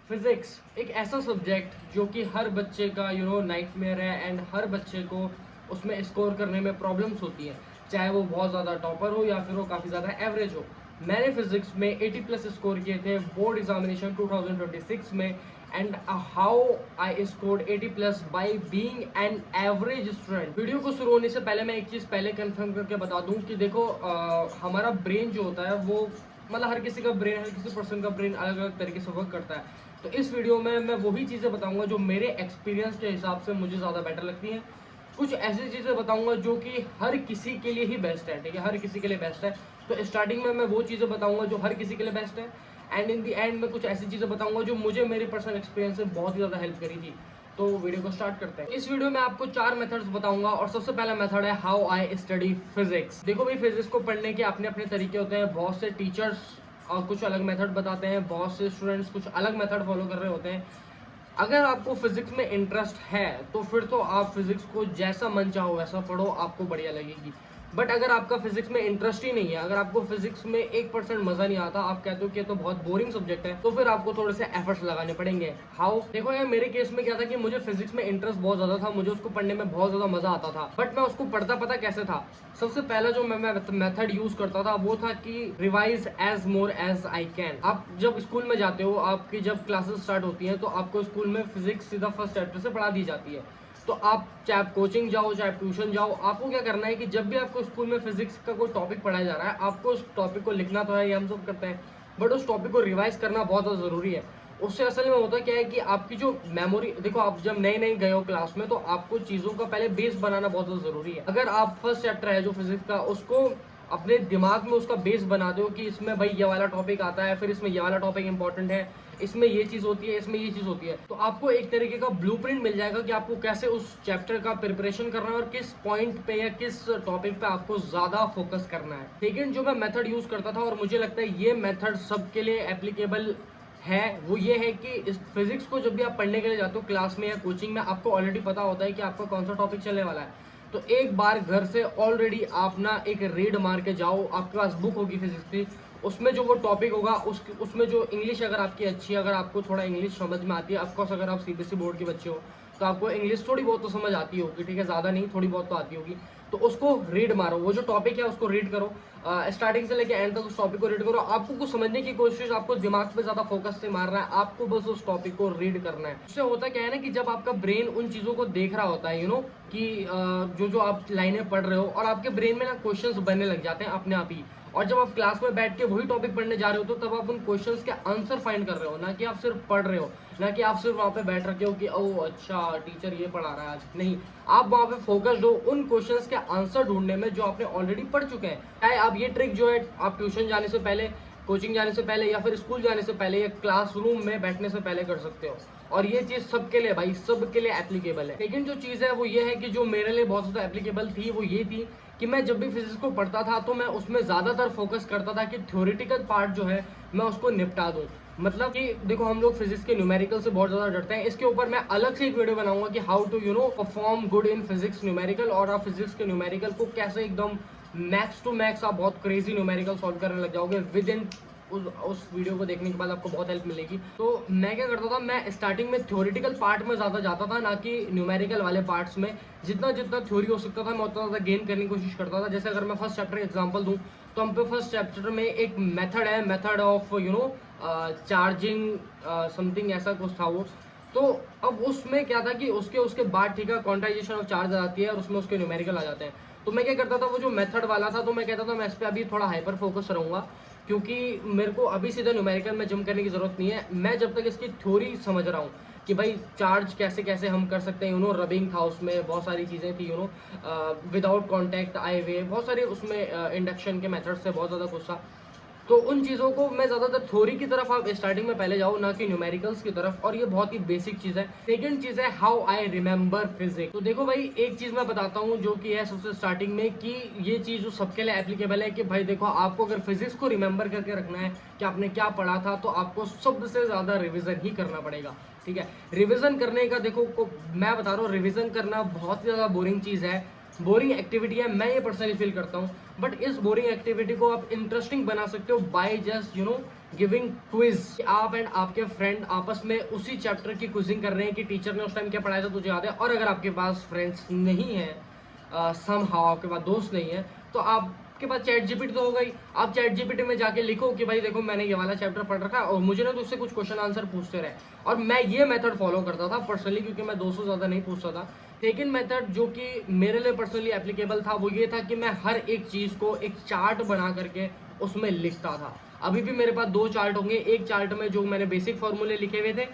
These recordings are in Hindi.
फिजिक्स एक ऐसा सब्जेक्ट जो कि हर बच्चे का नाइटमेयर है एंड हर बच्चे को उसमें स्कोर करने में प्रॉब्लम्स होती है, चाहे वो बहुत ज़्यादा टॉपर हो या फिर वो काफ़ी ज़्यादा एवरेज हो। मैंने फिजिक्स में 80 प्लस स्कोर किए थे बोर्ड एग्जामिनेशन 2026 में and how I scored 80 plus by being an average student. Video को शुरू होने से पहले मैं एक चीज़ पहले कंफर्म करके बता दूं कि देखो हमारा ब्रेन जो होता है वो मतलब हर किसी का ब्रेन, हर किसी पर्सन का ब्रेन अलग अलग तरीके से वर्क करता है। तो इस वीडियो में मैं वही चीज़ें बताऊंगा जो मेरे एक्सपीरियंस के हिसाब से मुझे ज़्यादा बेटर लगती हैं। कुछ ऐसी चीज़ें बताऊंगा जो कि हर किसी के लिए ही बेस्ट है, ठीक है, हर किसी के लिए बेस्ट है। तो स्टार्टिंग में मैं वो चीज़ें बताऊंगा जो हर किसी के लिए बेस्ट है एंड इन दी एंड में कुछ ऐसी चीज़ें बताऊंगा जो मुझे मेरे पर्सनल एक्सपीरियंस से बहुत ही ज़्यादा हेल्प करी थी। तो वीडियो को स्टार्ट करते हैं। इस वीडियो में आपको 4 मेथड्स बताऊंगा और सबसे पहला मेथड है हाउ आई स्टडी फिजिक्स। देखो भाई, फिजिक्स को पढ़ने के अपने अपने तरीके होते हैं। बहुत से टीचर्स और कुछ अलग मेथड बताते हैं, बहुत से स्टूडेंट्स कुछ अलग मेथड फॉलो कर रहे होते हैं। अगर आपको फिजिक्स में इंटरेस्ट है तो फिर तो आप फिजिक्स को जैसा मन चाहो वैसा पढ़ो, आपको बढ़िया लगेगी। बट अगर आपका फिजिक्स में इंटरेस्ट ही नहीं है, अगर आपको फिजिक्स में 1% मजा नहीं आता, आप कहते हो कि ये तो बहुत बोरिंग सब्जेक्ट है, तो फिर आपको थोड़े से एफर्ट्स लगाने पड़ेंगे। हाउ? देखो यार, मेरे केस में क्या था कि मुझे फिजिक्स में इंटरेस्ट बहुत ज्यादा था, मुझे उसको पढ़ने में बहुत ज्यादा मजा आता था। बट मैं उसको पढ़ता पता कैसे था? सबसे पहला जो मैं मेथड यूज करता था वो था कि revise as more as I can. आप जब स्कूल में जाते हो, आपकी जब क्लासेस स्टार्ट होती हैं, तो आपको स्कूल में फिजिक्स सीधा फर्स्ट चैप्टर से पढ़ा दी जाती है। तो आप चाहे कोचिंग जाओ चाहे ट्यूशन जाओ, आपको क्या करना है कि जब भी आपको स्कूल में फिजिक्स का कोई टॉपिक पढ़ाया जा रहा है, आपको उस टॉपिक को लिखना तो है, ये हम सब करते हैं, बट उस टॉपिक को रिवाइज करना बहुत ज़्यादा ज़रूरी है। उससे असल में होता क्या है कि आपकी जो मेमोरी, देखो आप जब नए नए गए हो क्लास में, तो आपको चीज़ों का पहले बेस बनाना बहुत ज़्यादा ज़रूरी है। अगर आप फर्स्ट चैप्टर है जो फिजिक्स का, उसको अपने दिमाग में उसका बेस बना दो कि इसमें भाई ये वाला टॉपिक आता है, फिर इसमें ये वाला टॉपिक इंपॉर्टेंट है, इसमें ये चीज़ होती है, इसमें ये चीज़ होती है, तो आपको एक तरीके का ब्लूप्रिंट मिल जाएगा कि आपको कैसे उस चैप्टर का प्रिपरेशन करना है और किस पॉइंट पे या किस टॉपिक पे आपको ज़्यादा फोकस करना है। लेकिन जो मैं मेथड यूज़ करता था और मुझे लगता है ये मेथड सबके लिए एप्लीकेबल है, वो ये है कि इस फिजिक्स को जब भी आप पढ़ने के लिए जाते हो क्लास में या कोचिंग में, आपको ऑलरेडी पता होता है कि आपका कौन सा टॉपिक चलने वाला है। तो एक बार घर से ऑलरेडी आप ना एक रीड मार के जाओ, आपके पास बुक होगी फिजिक्स की, उसमें जो वो टॉपिक होगा उसमें जो इंग्लिश अगर आपकी अच्छी है, अगर आपको थोड़ा इंग्लिश समझ में आती है, ऑफकोर्स अगर आप सीबीएसई बोर्ड के बच्चे हो तो आपको इंग्लिश थोड़ी बहुत तो समझ आती होगी, ठीक है, ज़्यादा नहीं, थोड़ी बहुत तो आती होगी। तो उसको रीड मारो, वो जो टॉपिक है उसको रीड करो, स्टार्टिंग से लेके एंड तक उस टॉपिक को रीड करो। आपको कुछ समझने की कोशिश, आपको दिमाग पे ज़्यादा फोकस से मारना है, आपको बस उस टॉपिक को रीड करना है। उससे होता क्या है ना कि जब आपका ब्रेन उन चीज़ों को देख रहा होता है, कि जो जो आप लाइनें पढ़ रहे हो, और आपके ब्रेन में ना क्वेश्चंस बनने लग जाते हैं अपने आप ही। और जब आप क्लास में बैठ के वही टॉपिक पढ़ने जा रहे हो, तो तब आप उन क्वेश्चंस के आंसर फाइंड कर रहे हो, ना कि आप सिर्फ पढ़ रहे हो, ना कि आप सिर्फ वहाँ पे बैठ रखे हो कि ओह अच्छा टीचर ये पढ़ा रहा है आज। नहीं, आप वहाँ पे फोकस्ड हो उन क्वेश्चंस के आंसर ढूंढने में जो आपने ऑलरेडी पढ़ चुके हैं। चाहे आप ये ट्रिक जो है आप ट्यूशन जाने से पहले, कोचिंग जाने से पहले, या फिर स्कूल जाने से पहले, या क्लासरूम में बैठने से पहले कर सकते हो। और ये चीज सबके लिए भाई, सबके लिए एप्लीकेबल है। लेकिन जो चीज है वो ये है कि जो मेरे लिए बहुत ज्यादा एप्लीकेबल थी वो ये थी कि मैं जब भी फिजिक्स को पढ़ता था तो मैं उसमें ज्यादातर फोकस करता था कि थ्योरेटिकल पार्ट जो है मैं उसको निपटा दूं। मतलब कि देखो, हम लोग फिजिक्स के न्यूमेरिकल से बहुत ज्यादा डरते हैं, इसके ऊपर मैं अलग से एक वीडियो बनाऊंगा कि how to perform good in physics numerical, और आप फिजिक्स के न्यूमेरिकल को कैसे एकदम मैक्स टू मैक्स आप बहुत क्रेजी न्यूमेरिकल सॉल्व करने लग जाओगे विद इन उस वीडियो को देखने के बाद आपको बहुत हेल्प मिलेगी। तो मैं क्या करता था, मैं स्टार्टिंग में थ्योरेटिकल पार्ट में ज़्यादा जाता था, ना कि न्यूमेरिकल वाले पार्ट्स में। जितना जितना थ्योरी हो सकता था मैं उतना ज़्यादा गेन करने की कोशिश करता था। जैसे अगर मैं फर्स्ट चैप्टर एग्जाम्पल दूँ, तो हम पे फर्स्ट चैप्टर में एक मेथड है, मेथड ऑफ चार्जिंग समथिंग ऐसा कुछ था वो। तो अब उसमें क्या था कि उसके उसके बाद ठीक है क्वांटाइजेशन ऑफ चार्ज आ जाती है और उसमें उसके न्यूमेरिकल आ जाते हैं। तो मैं क्या करता था, वो जो मेथड वाला था, तो मैं कहता था मैं इस पर अभी थोड़ा हाइपर फोकस रहूंगा, क्योंकि मेरे को अभी सीधा न्यूमेरिकल में जंप करने की जरूरत नहीं है। मैं जब तक इसकी थ्योरी समझ रहा हूँ कि भाई चार्ज कैसे कैसे हम कर सकते हैं, रबिंग था उसमें, बहुत सारी चीज़ें थी, विदाउट कॉन्टैक्ट आई वे, बहुत सारे उसमें इंडक्शन के मेथड से बहुत ज़्यादा कुछ था। तो उन चीज़ों को मैं ज़्यादातर थ्योरी की तरफ आप स्टार्टिंग में पहले जाओ, ना कि न्यूमेरिकल्स की तरफ, और ये बहुत ही बेसिक चीज़ है। सेकंड चीज़ है हाउ आई रिमेंबर फिजिक्स। तो देखो भाई, एक चीज़ मैं बताता हूँ जो कि है सबसे स्टार्टिंग में, कि ये चीज़ जो सबके लिए एप्लीकेबल है, कि भाई देखो, आपको अगर फिजिक्स को रिमेंबर करके रखना है कि आपने क्या पढ़ा था, तो आपको सबसे ज़्यादा रिविजन ही करना पड़ेगा। ठीक है, रिविजन करने का देखो मैं बता रहा हूँ, रिविजन करना बहुत ही ज़्यादा बोरिंग चीज़ है। बोरिंग एक्टिविटी है, मैं ये पर्सनली फील करता हूँ। बट इस बोरिंग एक्टिविटी को आप इंटरेस्टिंग बना सकते हो बाय जस्ट गिविंग क्विज। आप एंड आपके फ्रेंड आपस में उसी चैप्टर की क्विजिंग कर रहे हैं कि टीचर ने उस टाइम क्या पढ़ाया था तुझे याद है। और अगर आपके पास फ्रेंड्स नहीं है, समहाउ आपके पास दोस्त नहीं है, तो आपके पास चैट जीपीटी तो होगा ही। आप चैट जीपीटी में जाके लिखो कि भाई देखो मैंने ये वाला चैप्टर पढ़ रखा है और मुझे ना तो उससे कुछ क्वेश्चन आंसर पूछते रहे। और मैं ये मेथड फॉलो करता था पर्सनली, क्योंकि मैं 200 ज़्यादा नहीं पूछता था। सेकेंड मेथड जो कि मेरे लिए पर्सनली एप्लीकेबल था वो ये था कि मैं हर एक चीज़ को एक चार्ट बना करके उसमें लिखता था। अभी भी मेरे पास 2 चार्ट होंगे। एक चार्ट में जो मैंने बेसिक फार्मूले लिखे हुए थे,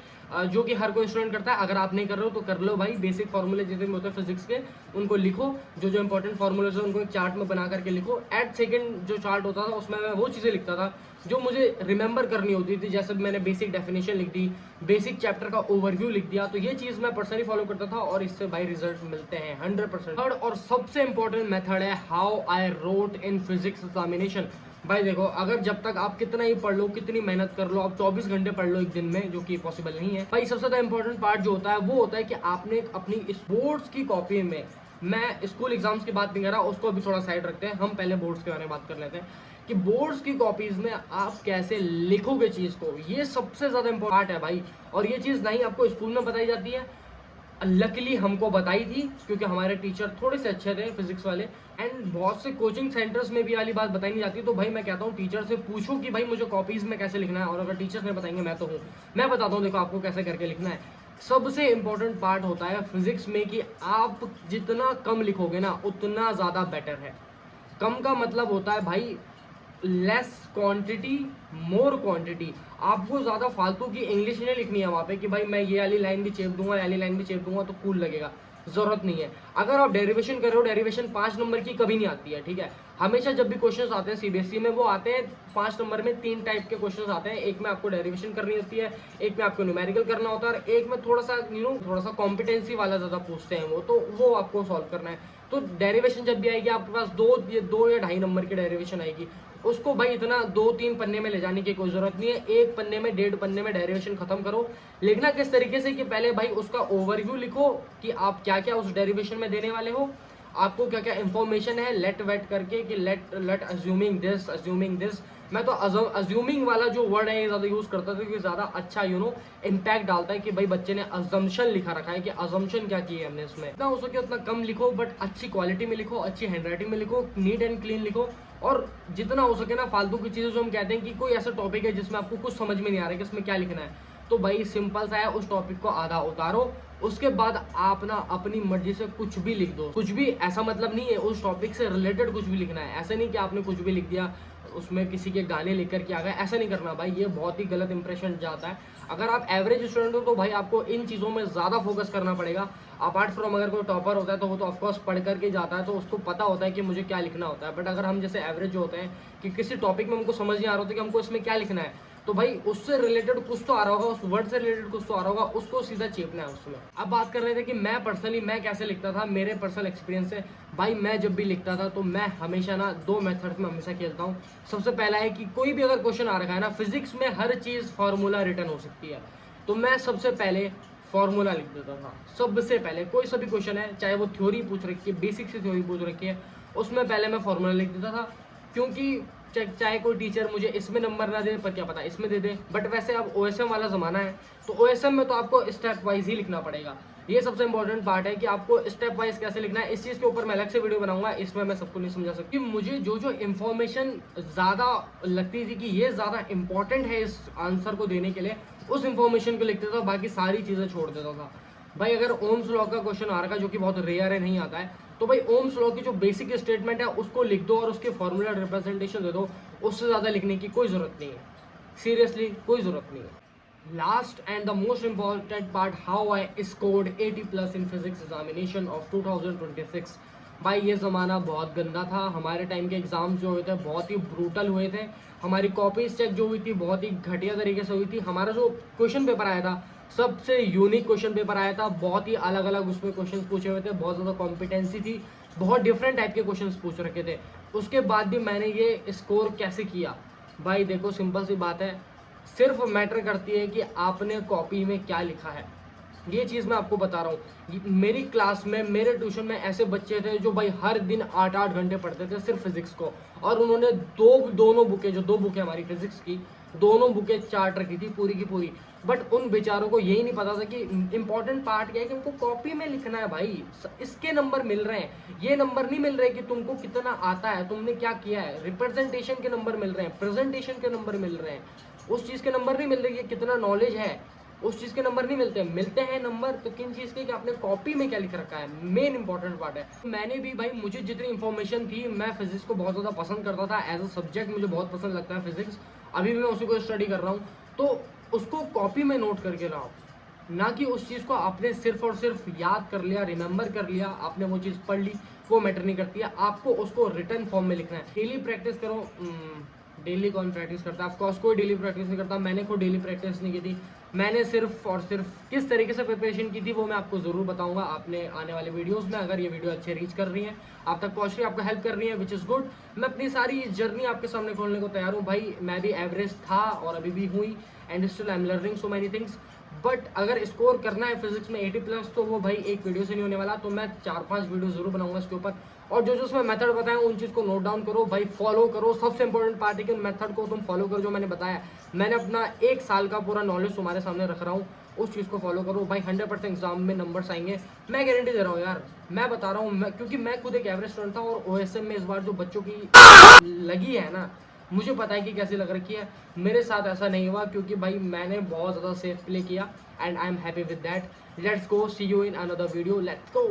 जो कि हर कोई स्टूडेंट करता है। अगर आप नहीं कर रहे हो तो कर लो भाई, बेसिक फार्मूले जितने भी होते हैं फिजिक्स के उनको लिखो, जो जो इंपॉर्टेंट फार्मूलेज है उनको एक चार्ट में बना करके लिखो। एट सेकेंड जो चार्ट होता था उसमें मैं वो चीज़ें लिखता था जो मुझे रिमेंबर करनी होती थी। जैसे मैंने बेसिक डेफिनेशन लिख दी, बेसिक चैप्टर का ओवरव्यू लिख दिया। तो ये चीज़ मैं पर्सनली फॉलो करता था और इससे भाई रिजल्ट मिलते हैं 100%। थर्ड और सबसे इंपॉर्टेंट मेथड है how I wrote in physics examination. भाई देखो, अगर जब तक आप कितना ही पढ़ लो, कितनी मेहनत कर लो, आप 24 घंटे पढ़ लो एक दिन में, जो कि पॉसिबल नहीं है भाई, सबसे ज्यादा इंपॉर्टेंट पार्ट जो होता है वो होता है कि आपने अपनी स्पोर्ट्स की कॉपी में, मैं स्कूल एग्जाम्स की बात नहीं कर रहा, उसको अभी थोड़ा साइड रखते हैं, हम पहले बोर्ड्स के बारे में बात कर लेते हैं कि बोर्ड्स की कॉपीज में आप कैसे लिखोगे चीज को, ये सबसे ज्यादा इंपॉर्टेंट है भाई। और ये चीज नहीं आपको स्कूल में बताई जाती है, लकीली हमको बताई थी क्योंकि हमारे टीचर थोड़े से अच्छे थे फिजिक्स वाले। एंड बहुत से कोचिंग सेंटर्स में भी वाली बात बताई नहीं जाती। तो भाई मैं कहता हूँ टीचर से पूछो कि भाई मुझे कॉपीज में कैसे लिखना है, और अगर टीचर नहीं बताएंगे मैं तो हूँ, मैं बताता हूँ देखो आपको कैसे करके लिखना है। सबसे इंपॉर्टेंट पार्ट होता है फिजिक्स में कि आप जितना कम लिखोगे ना उतना ज़्यादा बेटर है। कम का मतलब होता है भाई लेस क्वांटिटी मोर क्वांटिटी। आपको ज़्यादा फालतू की इंग्लिश नहीं लिखनी है वहाँ पे कि भाई मैं ये वाली लाइन भी चेप दूंगा, ये वाली लाइन भी चेप दूंगा तो कूल लगेगा, ज़रूरत नहीं है। अगर आप डेरिवेशन कर रहे हो, डेरिवेशन 5 नंबर की कभी नहीं आती है, ठीक है। हमेशा जब भी क्वेश्चंस आते हैं सीबीएसई में, वो आते हैं 5 नंबर में। 3 टाइप के क्वेश्चंस आते हैं, एक में आपको डेरिवेशन करनी होती है, एक में आपको न्यूमेरिकल करना होता है, और एक में थोड़ा सा थोड़ा सा कॉम्पिटेंसी वाला ज़्यादा पूछते हैं तो वो आपको सॉल्व करना है। तो डेरिवेशन जब भी आएगी आपके पास 2 या 2.5 नंबर की डेरिवेशन आएगी, उसको भाई इतना 2-3 पन्ने में ले जाने की कोई जरूरत नहीं है। एक पन्ने में, 1.5 पन्ने में डेरिवेशन खत्म करो। लिखना किस तरीके से कि पहले भाई उसका ओवरव्यू लिखो कि आप क्या क्या उस डेरिवेशन में देने वाले हो, आपको क्या क्या इंफॉर्मेशन है, लेट वेट करके कि लेट अज्यूमिंग दिस। मैं तो अज्यूमिंग वाला जो वर्ड है ये ज़्यादा यूज़ करता था क्योंकि ज़्यादा अच्छा इम्पैक्ट डालता है कि भाई बच्चे ने अजम्पशन लिखा रखा है कि अजम्पशन क्या की है हमने इसमें। जितना हो सके उतना कम लिखो, बट अच्छी क्वालिटी में लिखो, अच्छी हैंडराइटिंग में लिखो, नीट एंड क्लीन लिखो। और जितना हो सके ना फालतू की चीज़ें जो हम कहते हैं कि कोई ऐसा टॉपिक है जिसमें आपको कुछ समझ में नहीं आ रहा है कि इसमें क्या लिखना है, तो भाई सिंपल सा है, उस टॉपिक को आधा उतारो, उसके बाद आप ना अपनी मर्जी से कुछ भी लिख दो। कुछ भी ऐसा मतलब नहीं है, उस टॉपिक से रिलेटेड कुछ भी लिखना है। ऐसा नहीं कि आपने कुछ भी लिख दिया, उसमें किसी के गाने लिख कर के आ गए, ऐसा नहीं करना भाई, ये बहुत ही गलत इंप्रेशन जाता है। अगर आप एवरेज स्टूडेंट हो तो भाई आपको इन चीज़ों में ज़्यादा फोकस करना पड़ेगा। अपार्ट फ्रॉम अगर कोई टॉपर होता है तो वो तो ऑफकोर्स पढ़ करके जाता है तो उसको पता होता है कि मुझे क्या लिखना होता है। बट अगर हम जैसे एवरेज जो होते हैं कि किसी टॉपिक में हमको समझ नहीं आ रहा होता कि हमको इसमें क्या लिखना है, तो भाई उससे रिलेटेड कुछ तो आ रहा होगा, उस वर्ड से रिलेटेड कुछ तो आ रहा होगा, उसको सीधा चेपना है उसमें। अब बात कर रहे थे कि मैं पर्सनली मैं कैसे लिखता था, मेरे पर्सनल एक्सपीरियंस से भाई मैं जब भी लिखता था तो मैं हमेशा ना 2 मेथड्स में हमेशा खेलता हूँ। सबसे पहला है कि कोई भी अगर क्वेश्चन आ रखा है ना, फिजिक्स में हर चीज़ फार्मूला रिटर्न हो सकती है, तो मैं सबसे पहले फॉर्मूला लिख देता था। सबसे पहले कोई सा भी क्वेश्चन है, चाहे वो थ्योरी पूछ रखी है, बेसिक से थ्योरी पूछ रखी है, उसमें पहले मैं फॉर्मूला लिख देता था। क्योंकि चाहे कोई टीचर मुझे इसमें नंबर ना दे पर क्या पता इसमें दे दे। बट वैसे अब ओएसएम वाला ज़माना है, तो ओएसएम में तो आपको स्टेप वाइज ही लिखना पड़ेगा। ये सबसे इंपॉर्टेंट पार्ट है कि आपको स्टेप वाइज कैसे लिखना है। इस चीज़ के ऊपर मैं अलग से वीडियो बनाऊंगा, इसमें मैं सबको नहीं समझा सकती। मुझे जो जो इन्फॉर्मेशन ज़्यादा लगती थी कि ये ज़्यादा इंपॉर्टेंट है इस आंसर को देने के लिए, उस इंफॉर्मेशन को लिखता था, बाकी सारी चीज़ें छोड़ देता था। भाई अगर ओम्स लॉ का क्वेश्चन आ रहा है जो कि बहुत रेयर है, नहीं आता है, तो भाई ओम्स लॉ की जो बेसिक स्टेटमेंट है उसको लिख दो और उसके फॉर्मूला रिप्रेजेंटेशन दे दो। उससे ज़्यादा लिखने की कोई ज़रूरत नहीं है, सीरियसली कोई ज़रूरत नहीं है। Last and the most important part, how I scored 80 plus in physics examination of 2026। भाई ये ज़माना बहुत गंदा था, हमारे टाइम के एग्ज़ाम्स जो हुए थे बहुत ही ब्रूटल हुए थे। हमारी कॉपीज चेक जो हुई थी बहुत ही घटिया तरीके से हुई थी। हमारा जो क्वेश्चन पेपर आया था सबसे यूनिक क्वेश्चन पेपर आया था, बहुत ही अलग अलग उसमें क्वेश्चन पूछे हुए थे, बहुत ज़्यादा कॉम्पिटेंसी थी, बहुत डिफरेंट टाइप के क्वेश्चन पूछ रखे थे। उसके बाद भी मैंने ये स्कोर कैसे किया, भाई देखो सिंपल सी बात है, सिर्फ मैटर करती है कि आपने कॉपी में क्या लिखा है। ये चीज़ मैं आपको बता रहा हूँ। मेरी क्लास में, मेरे ट्यूशन में ऐसे बच्चे थे जो भाई हर दिन 8-8 घंटे पढ़ते थे सिर्फ फिजिक्स को, और उन्होंने दोनों बुकें, जो 2 बुकें हमारी फिजिक्स की, दोनों बुकें चार्ट रखी थी पूरी की पूरी। बट उन बेचारों को यही नहीं पता था कि इंपॉर्टेंट पार्ट क्या है कि उनको कॉपी में लिखना है भाई। इसके नंबर मिल रहे हैं, ये नंबर नहीं मिल रहे कि तुमको कितना आता है, तुमने क्या किया है। रिप्रेजेंटेशन के नंबर मिल रहे हैं, प्रेजेंटेशन के नंबर मिल रहे हैं, उस चीज़ के नंबर नहीं मिल रहे कि कितना नॉलेज है, उस चीज़ के नंबर नहीं मिलते। मिलते हैं नंबर तो किन चीज़ के, कि आपने कॉपी में क्या लिख रखा है, मेन इंपॉर्टेंट पार्ट है। मैंने भी भाई, मुझे जितनी इन्फॉर्मेशन थी, मैं फिजिक्स को बहुत ज़्यादा पसंद करता था एज अ सब्जेक्ट, मुझे बहुत पसंद लगता है फिजिक्स, अभी भी मैं उसी को स्टडी कर रहा हूँ। तो उसको कॉपी में नोट करके लाओ, ना कि उस चीज़ को आपने सिर्फ और सिर्फ याद कर लिया, रिमेंबर कर लिया, आपने वो चीज़ पढ़ ली, वो मैटर नहीं करती है। आपको उसको रिटर्न फॉर्म में लिखना है। डेली प्रैक्टिस करो। डेली कौन प्रैक्टिस करता है? ऑफकोर्स कोई डेली प्रैक्टिस नहीं करता। मैंने कोई डेली प्रैक्टिस नहीं की थी। मैंने सिर्फ और सिर्फ किस तरीके से प्रिपरेशन की थी वो मैं आपको ज़रूर बताऊंगा आपने आने वाले वीडियोस में। अगर ये वीडियो अच्छे रीच कर रही है, आप तक पहुंच रही है, आपको हेल्प कर रही है, विच इज़ गुड। मैं अपनी सारी जर्नी आपके सामने खोलने को तैयार हूँ भाई। मैं भी एवरेज था और अभी भी हुई, and still I am learning so many things. But अगर स्कोर करना है फिजिक्स में 80+, तो वो भाई एक वीडियो से नहीं होने वाला। तो मैं 4-5 वीडियो जरूर बनाऊंगा इसके ऊपर, और जो जो उसमें मेथड बताएं उन चीज़ को नोट डाउन करो भाई, फॉलो करो। सबसे इंपॉर्टेंट पार्ट है कि उन मेथड को तुम फॉलो करो जो मैंने बताया। मैंने अपना 1 साल का पूरा नॉलेज तुम्हारे सामने रख रहा हूँ, उस चीज़ को फॉलो करो भाई। 100% एग्जाम में नंबर्स आएंगे, मैं गारंटी दे रहा हूँ यार। मैं बता रहा हूँ, क्योंकि मैं खुद एक एवरेज स्टूडेंट था, और OSM में इस बार जो बच्चों की लगी है ना, मुझे पता है कि कैसी लग रखी है। मेरे साथ ऐसा नहीं हुआ, क्योंकि भाई मैंने बहुत ज़्यादा सेफ प्ले किया, and I am happy with that. Let's go, see you in another video, let's go.